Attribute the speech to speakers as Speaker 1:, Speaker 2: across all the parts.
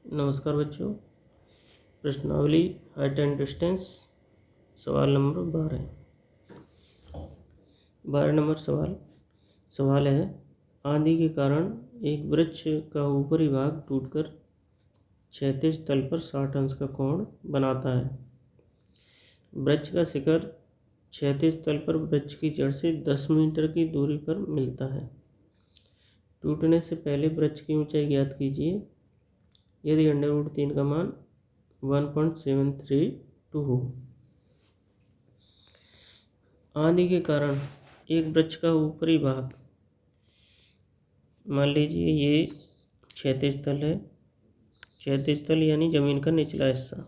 Speaker 1: नमस्कार बच्चों। प्रश्नावली हाइट एंड डिस्टेंस सवाल नंबर 12 नंबर सवाल है, आंधी के कारण एक वृक्ष का ऊपरी भाग टूटकर क्षैतिज तल पर 60 अंश का कोण बनाता है। वृक्ष का शिखर क्षैतिज तल पर वृक्ष की जड़ से 10 मीटर की दूरी पर मिलता है। टूटने से पहले वृक्ष की ऊंचाई ज्ञात कीजिए यदि √3 का मान 1.732 हो। आंधी के कारण एक वृक्ष का ऊपरी भाग, मान लीजिए ये क्षैतिज तल है, क्षैतिज तल यानी जमीन का निचला हिस्सा,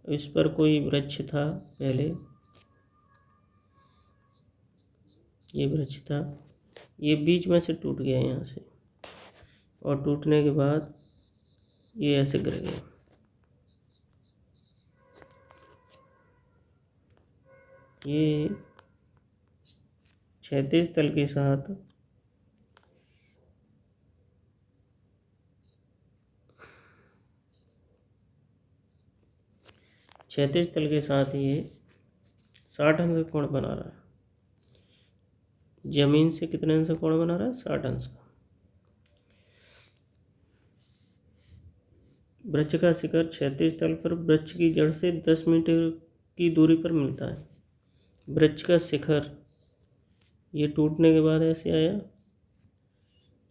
Speaker 1: इस पर कोई वृक्ष था, पहले ये वृक्ष था, ये बीच में से टूट गया यहाँ से, और टूटने के बाद ये ऐसे गिर गया। ये क्षैतिज तल के साथ ये 60 अंश का कोण बना रहा है। जमीन से कितने अंश का कोण बना रहा है? 60 अंश का। वृक्ष का शिखर क्षैतिज तल पर वृक्ष की जड़ से 10 मीटर की दूरी पर मिलता है। वृक्ष का शिखर ये टूटने के बाद ऐसे आया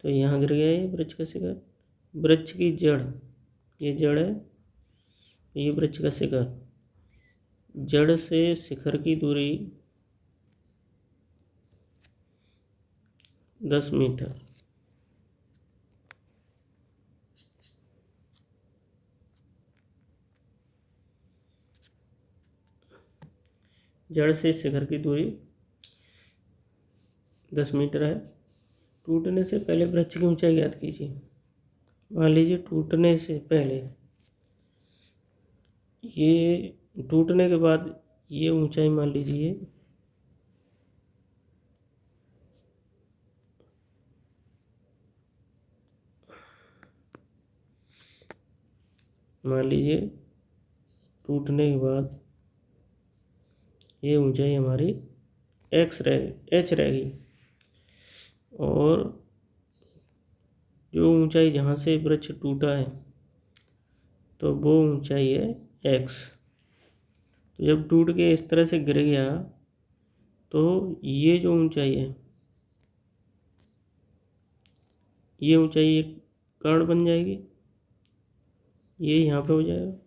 Speaker 1: तो यहाँ गिर गया ये वृक्ष का शिखर। वृक्ष की जड़, ये जड़ है, ये वृक्ष का शिखर, जड़ से शिखर की दूरी 10 मीटर। जड़ से शिखर की दूरी 10 मीटर है। टूटने से पहले वृक्ष की ऊंचाई ज्ञात कीजिए। मान लीजिए टूटने से पहले, ये टूटने के बाद ये ऊंचाई मान लीजिए टूटने के बाद ये ऊंचाई हमारी एच रहेगी, और जो ऊंचाई जहाँ से वृक्ष टूटा है तो वो ऊंचाई है x। तो जब टूट के इस तरह से गिर गया तो ये जो ऊंचाई है, ये ऊंचाई एक कर्ण बन जाएगी, ये यहाँ पे हो जाएगा।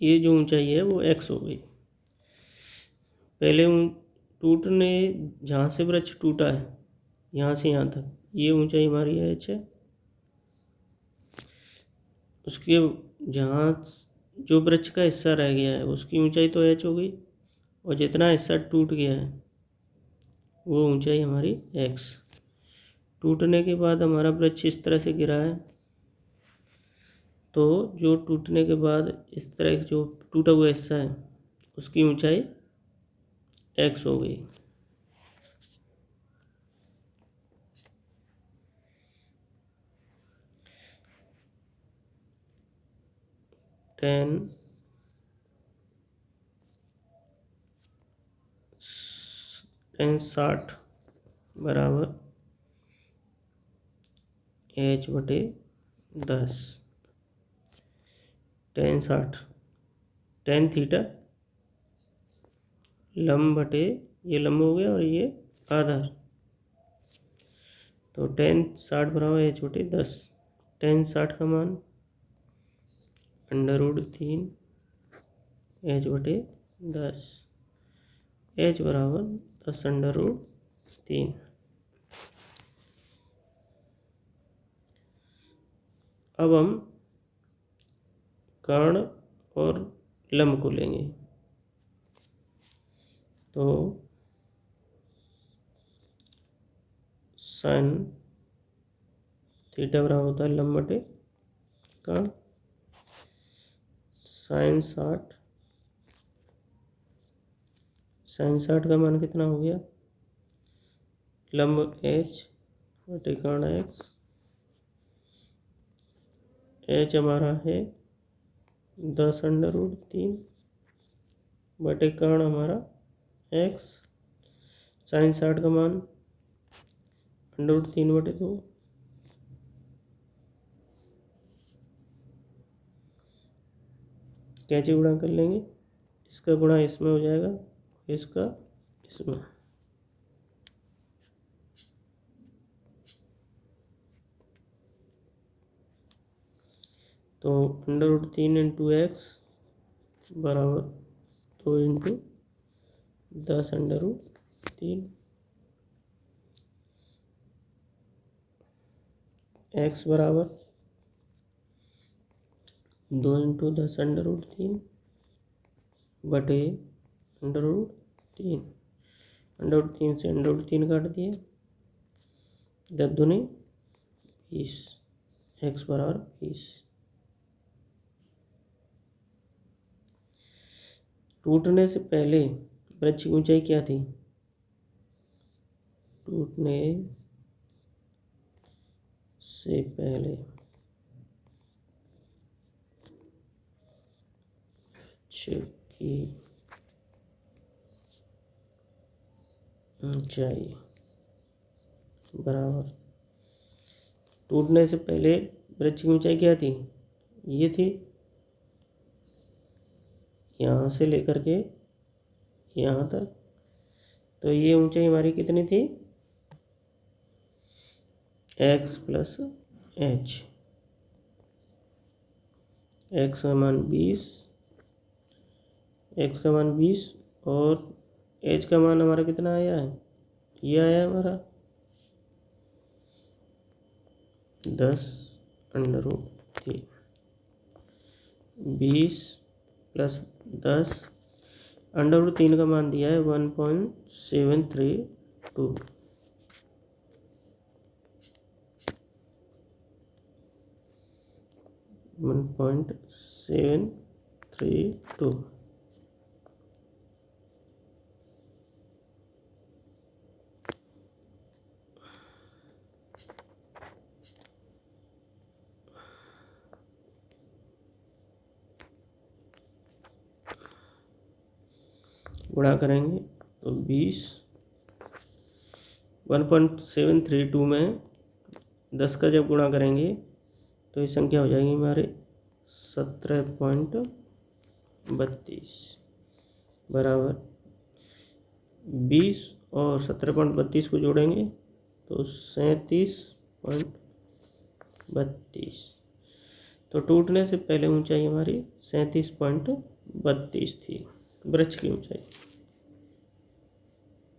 Speaker 1: ये जो ऊंचाई है वो x हो गई। पहले टूटने, जहाँ से वृक्ष टूटा है यहाँ से यहाँ तक, ये ऊंचाई हमारी है h है। उसके जहाँ जो वृक्ष का हिस्सा रह गया है उसकी ऊंचाई तो h हो गई, और जितना हिस्सा टूट गया है वो ऊंचाई हमारी x। टूटने के बाद हमारा वृक्ष इस तरह से गिरा है, तो जो टूटने के बाद इस तरह जो टूटा हुआ हिस्सा है उसकी ऊंचाई x हो गई। tan 60 बराबर h/10। tan 60, tan थीटा लंब बटे, ये लंब हो गया और ये आधार, तो tan 60 बराबर h/10। tan 60 का मान √3 h/10, h बराबर 10√3। अब हम कर्ण और लंब को लेंगे, तो sin थीटा बराबर होता है लंब बटे कर्ण। sin 60 साइन 60 का मान कितना हो गया, लंब एच बटे कर्ण एक्स, एच हमारा है 10√3 बटे कर्ण हमारा एक्स, साइन 60 का मान √3/2, कैंची गुणा कर लेंगे, इसका गुणा इसमें हो जाएगा, इसका इसमें, तो √3 × x बराबर 2 × 10√3, x बराबर 2 × 10√3 बटे √3, √3 से √3 काट दिए, 10 दूनी 20, x बराबर 20। टूटने से पहले वृक्ष की ऊंचाई क्या थी, टूटने से पहले वृक्ष की ऊंचाई बराबर, टूटने से पहले वृक्ष की ऊंचाई क्या थी, ये थी, यहाँ से लेकर के यहाँ तक, तो ये ऊंचाई हमारी कितनी थी, x + h, x का मान 20, x का मान 20 और h का मान हमारा कितना आया है, ये आया हमारा 10√3, 20 + 10, √3 का मान दिया है 1.732, 1.732, गुणा करेंगे तो 20, 1.732 में 10 का जब गुणा करेंगे तो ये संख्या हो जाएगी हमारे 17.32 बराबर 20 और 17.32 को जोड़ेंगे तो 37.32, तो टूटने से पहले ऊंचाई हमारी 37.32 थी, वृक्ष की ऊंचाई।